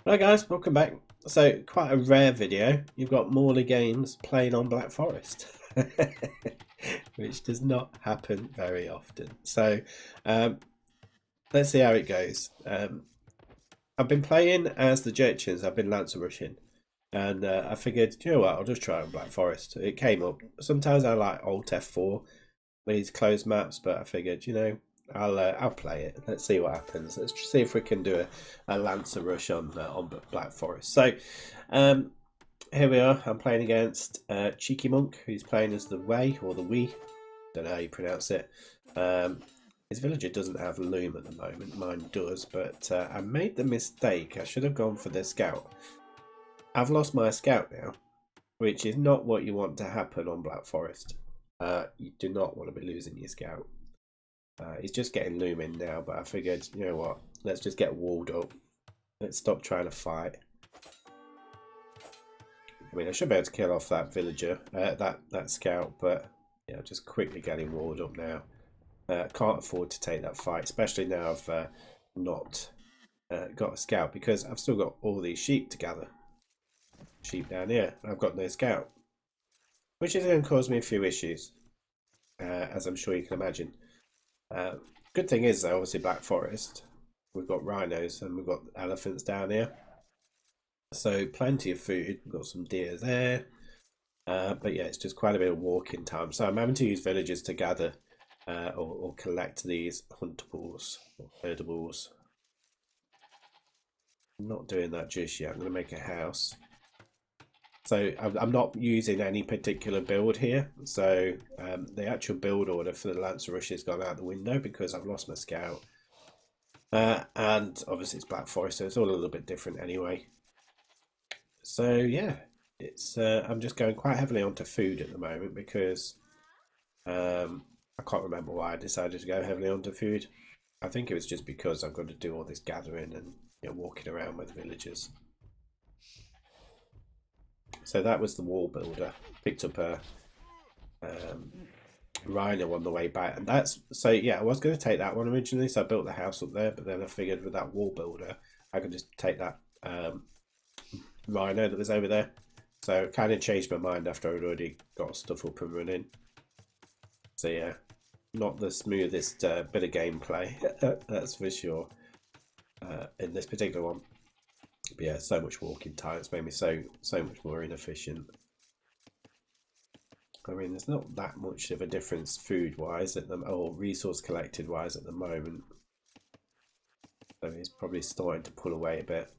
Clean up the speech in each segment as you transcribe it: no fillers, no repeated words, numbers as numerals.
Hi guys, welcome back. So, quite a rare video. You've got Morley Games playing on Black Forest, which does not happen very often. So, let's see how it goes. I've been playing as the Jurchens. I've been Lancer rushing, and I figured, you know what, I'll just try on Black Forest. It came up. Sometimes I like Alt F4, these closed maps, but I figured, you know, I'll play it. Let's see what happens. Let's see if we can do a Lancer rush on Black Forest. So here we are. I'm playing against Cheeky Monk, who's playing as the Way or the Wee. Don't know how you pronounce it. His villager doesn't have loom at the moment. Mine does, but I made the mistake. I should have gone for the scout. I've lost my scout now, which is not what you want to happen on Black Forest. You do not want to be losing your scout. He's just getting loom in now, but I figured, you know what, let's just get walled up. Let's stop trying to fight. I mean, I should be able to kill off that villager, that scout, but yeah, just quickly getting walled up now. Can't afford to take that fight, especially now I've not got a scout, because I've still got all these sheep to gather. Sheep down here, I've got no scout, which is going to cause me a few issues, as I'm sure you can imagine. Good thing is though, obviously Black Forest, we've got rhinos and we've got elephants down here, so plenty of food. We've got some deer there, but yeah, it's just quite a bit of walking time, so I'm having to use villagers to gather or collect these huntables or herdables. I'm not doing that just yet. I'm going to make a house. So I'm not using any particular build here. So the actual build order for the Lancer Rush has gone out the window because I've lost my scout. And obviously it's Black Forest, so it's all a little bit different anyway. So yeah, it's I'm just going quite heavily onto food at the moment because I can't remember why I decided to go heavily onto food. I think it was just because I've got to do all this gathering and, you know, walking around with villagers. So that was the wall builder. Picked up a rhino on the way back, and that's, so yeah, I was going to take that one originally, so I built the house up there, but then I figured with that wall builder I could just take that rhino that was over there. So it kind of changed my mind after I'd already got stuff up and running. So yeah, not the smoothest bit of gameplay, that's for sure, in this particular one. But yeah, so much walking time. It's made me so much more inefficient. I mean, there's not that much of a difference food-wise at the, or resource collected-wise at the moment. So he's probably starting to pull away a bit.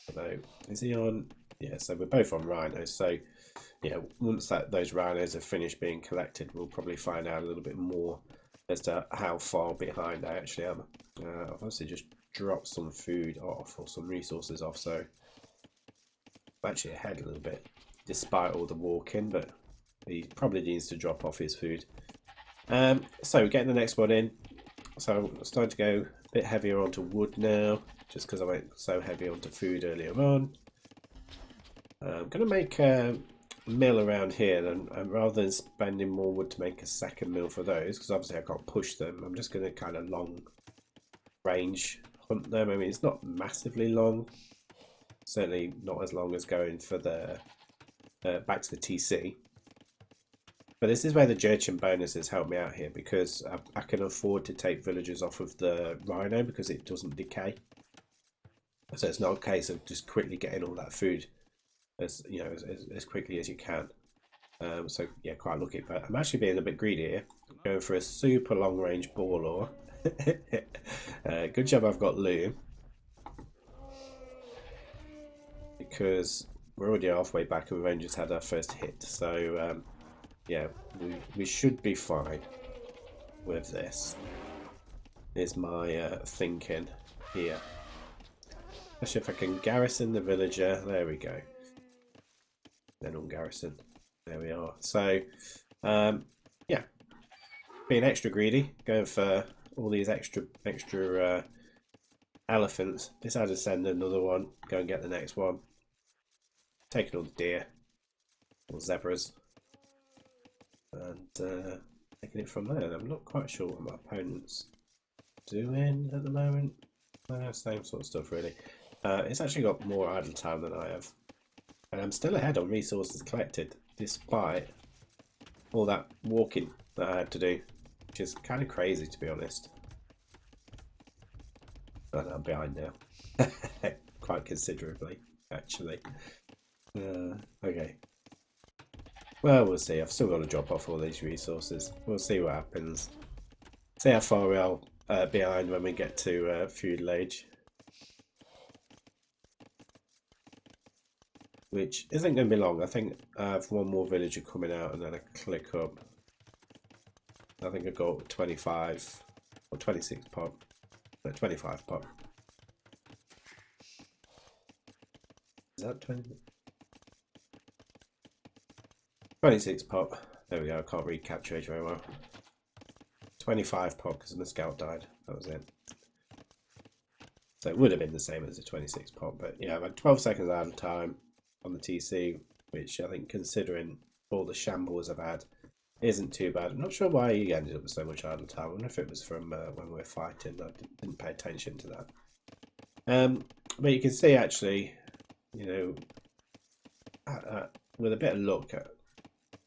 Although, is he on? Yeah, so we're both on rhinos. So yeah, once those rhinos are finished being collected, we'll probably find out a little bit more as to how far behind I actually am. I've obviously just dropped some food off, or some resources off, so I'm actually ahead a little bit despite all the walking, but he probably needs to drop off his food. So we're getting the next one in, so I'm starting to go a bit heavier onto wood now, just because I went so heavy onto food earlier on. I'm going to make a mill around here, and rather than spending more wood to make a second mill for those, because obviously I can't push them, I'm just going to kind of long range hunt them. I mean, it's not massively long, certainly not as long as going for the back to the TC, but this is where the Jurchen bonuses help me out here, because I can afford to take villagers off of the rhino because it doesn't decay, so it's not a case of just quickly getting all that food as, you know, as quickly as you can. So yeah, quite lucky, but I'm actually being a bit greedy here, going for a super long range boar. Good job I've got loom, because we're already halfway back and we've only just had our first hit. So yeah, we should be fine with this, is my thinking here. Especially if I can garrison the villager. There we go. Then on garrison. There we are. So yeah, being extra greedy, going for all these extra elephants. Decided to send another one, go and get the next one. Taking all the deer or zebras, and taking it from there. I'm not quite sure what my opponent's doing at the moment. Same sort of stuff really. It's actually got more idle time than I have. And I'm still ahead on resources collected, despite all that walking that I had to do, which is kind of crazy, to be honest. But I'm behind now, quite considerably, actually. Okay. Well, we'll see. I've still got to drop off all these resources. We'll see what happens. See how far we're behind when we get to feudal age. Which isn't going to be long. I think I have one more villager coming out and then I click up. I think I got 25 or 26 pop. No, 25 pop. Is that 20? 26 pop. There we go. I can't read capture age very well. 25 pop because the scout died. That was it. So it would have been the same as a 26 pop. But yeah, I've had 12 seconds out of time on the TC, which I think, considering all the shambles I've had, isn't too bad. I'm not sure why he ended up with so much idle time. I wonder if it was from when we were fighting. I didn't pay attention to that. But you can see, actually, you know, with a bit of luck,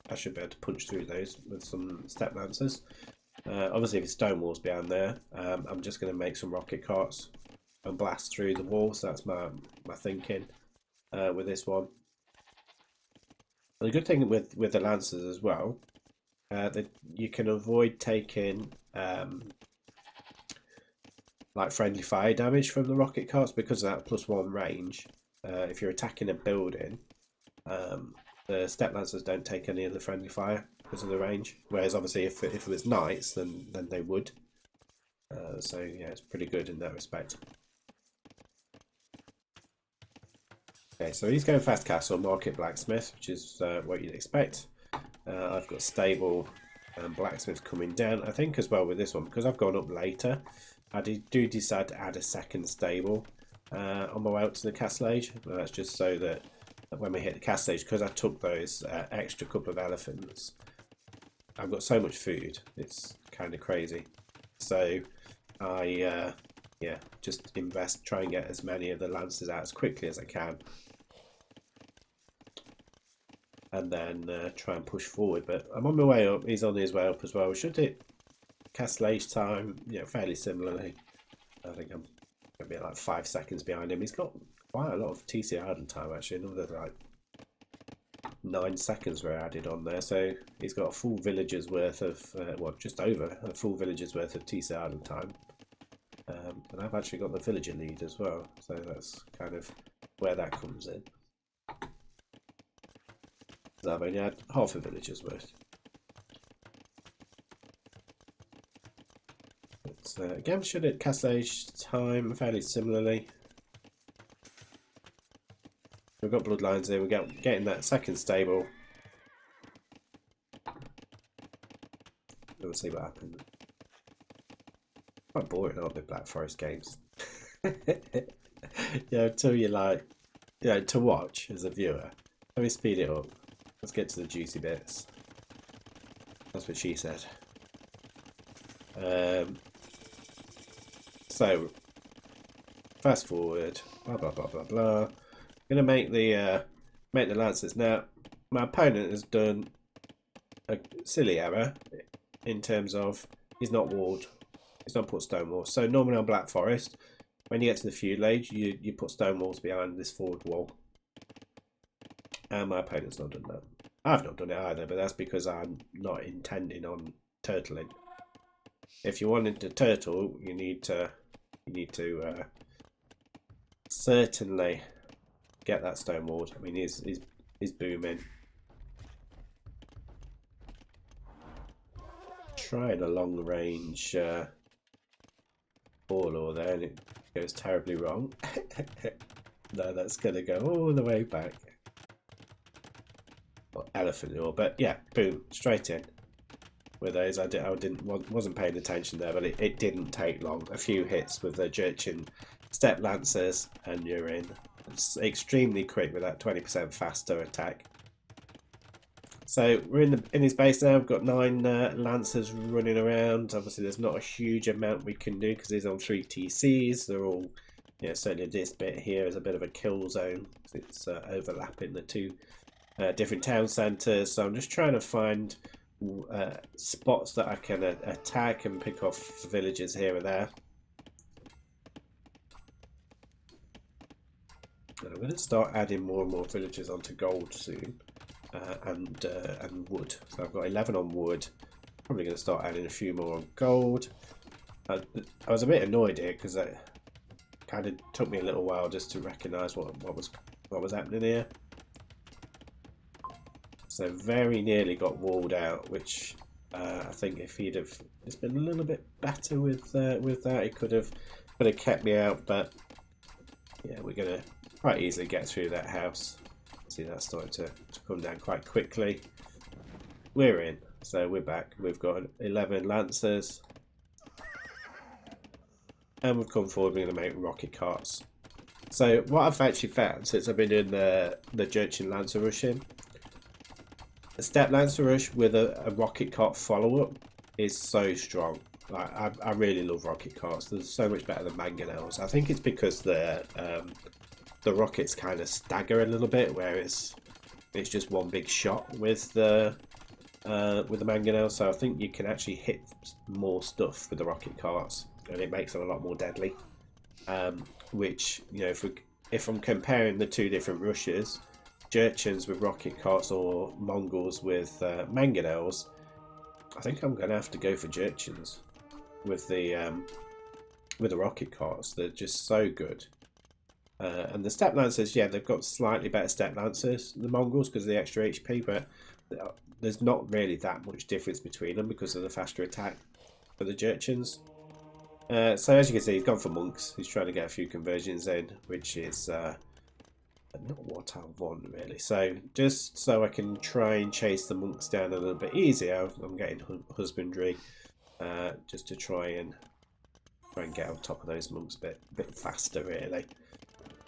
I should be able to punch through those with some Steppe Lancers. Obviously, if stone walls behind there, I'm just going to make some rocket carts and blast through the wall. So that's my thinking with this one. And the good thing with the Lancers as well, that you can avoid taking like friendly fire damage from the rocket carts because of that +1 range. If you're attacking a building, the Steppe Lancers don't take any of the friendly fire because of the range. Whereas obviously if it was knights, then they would. So yeah, it's pretty good in that respect. Okay, so he's going fast castle, market blacksmith, which is what you'd expect. I've got stable and blacksmith coming down, I think, as well with this one, because I've gone up later. I do decide to add a second stable on my way out to the castle age. And that's just so that when we hit the castle age, because I took those extra couple of elephants, I've got so much food, it's kind of crazy. So I yeah, just invest, try and get as many of the lancers out as quickly as I can, and then try and push forward. But I'm on my way up. He's on his way up as well. We should hit castle age time, you know, fairly similarly. I think I'm gonna be like 5 seconds behind him. He's got quite a lot of TC idle time, actually. Another like 9 seconds were added on there, so he's got a full village's worth of well, just over a full village's worth of TC idle time. And I've actually got the villager lead as well, so that's kind of where that comes in. So I've only had half a village's worth. But again, should at castle age time fairly similarly. We've got bloodlines here. We're getting that second stable. We'll see what happens. Quite boring, aren't they, Black Forest games? Yeah, until you like, you know, to watch as a viewer. Let me speed it up. Let's get to the juicy bits. That's what she said. So, fast forward. Blah blah blah blah blah. I'm gonna make the lancers now. My opponent has done a silly error in terms of he's not walled. He's not put stone walls. So normally on Black Forest, when you get to the feudal age, you put stone walls behind this forward wall. And my opponent's not done that. I've not done it either, but that's because I'm not intending on turtling. If you wanted to turtle, you need to certainly get that stone walled. I mean, he's booming. Trying a long range ball there, and it goes terribly wrong. No, that's gonna go all the way back. Or elephant lure, but yeah, boom, straight in with those. Wasn't paying attention there, but it didn't take long. A few hits with the Jurchen Steppe Lancers, and you're in. It's extremely quick with that 20% faster attack. So we're in his base now. We've got 9 Lancers running around. Obviously, there's not a huge amount we can do because he's on 3 TCs. They're all yeah, certainly this bit here is a bit of a kill zone. It's overlapping the two different town centres. So I'm just trying to find spots that I can attack and pick off villages here and there. And I'm going to start adding more and more villages onto gold soon, and wood. So I've got 11 on wood. Probably going to start adding a few more on gold. I was a bit annoyed here because it kind of took me a little while just to recognise what was happening here. So very nearly got walled out, which I think if he'd have just been a little bit better with that, he could have kept me out. But yeah, we're gonna quite easily get through that house. See, that's starting to come down quite quickly. We're in, so we're back. We've got 11 lancers, and we've come forward. We're going to make rocket carts. So what I've actually found since I've been doing the Jurchens Lancer Rush in, a Steppe Lancer Rush with a rocket cart follow-up is so strong. Like, I really love rocket carts. They're so much better than mangonels. I think it's because the rockets kind of stagger a little bit, whereas it's just one big shot with the mangonel. So I think you can actually hit more stuff with the rocket carts, and it makes them a lot more deadly. Which, you know, if I'm comparing the two different rushes, Jurchens with rocket carts or Mongols with mangonels, I think I'm going to have to go for Jurchens with the rocket carts. They're just so good. And the Steppe Lancers, yeah, they've got slightly better Steppe Lancers than the Mongols because of the extra HP, but there's not really that much difference between them because of the faster attack for the Jurchens. So as you can see, he's gone for monks. He's trying to get a few conversions in, which is not what I want really. So just so I can try and chase the monks down a little bit easier, I'm getting husbandry just to try and get on top of those monks a bit faster really.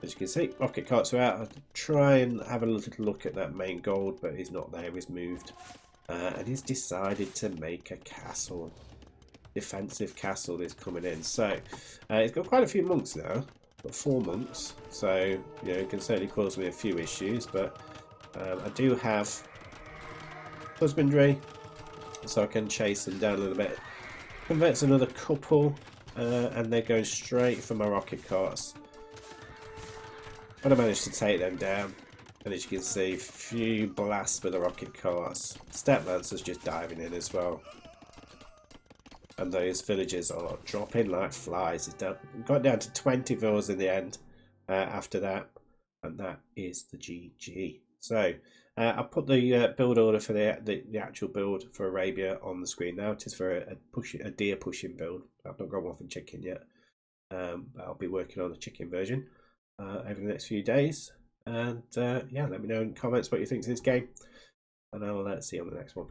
As you can see, rocket carts are out. I'll try and have a little look at that main gold, but he's not there. He's moved, and he's decided to make a castle. Defensive castle is coming in. So he's got quite a few monks now. Got 4 monks, so you know it can certainly cause me a few issues. But I do have husbandry, so I can chase them down a little bit. Converts another couple, and they're going straight for my rocket carts. But I managed to take them down, and as you can see, few blasts with the rocket carts. Steppe Lancers just diving in as well. And those villages are dropping like flies. It got down to 20 villas in the end after that, and that is the GG. So I put the build order for the actual build for Arabia on the screen now. It is for a deer pushing build. I've not gone off in chicken yet, but I'll be working on the chicken version over the next few days. And yeah, let me know in comments what you think of this game, and I'll see you on the next one.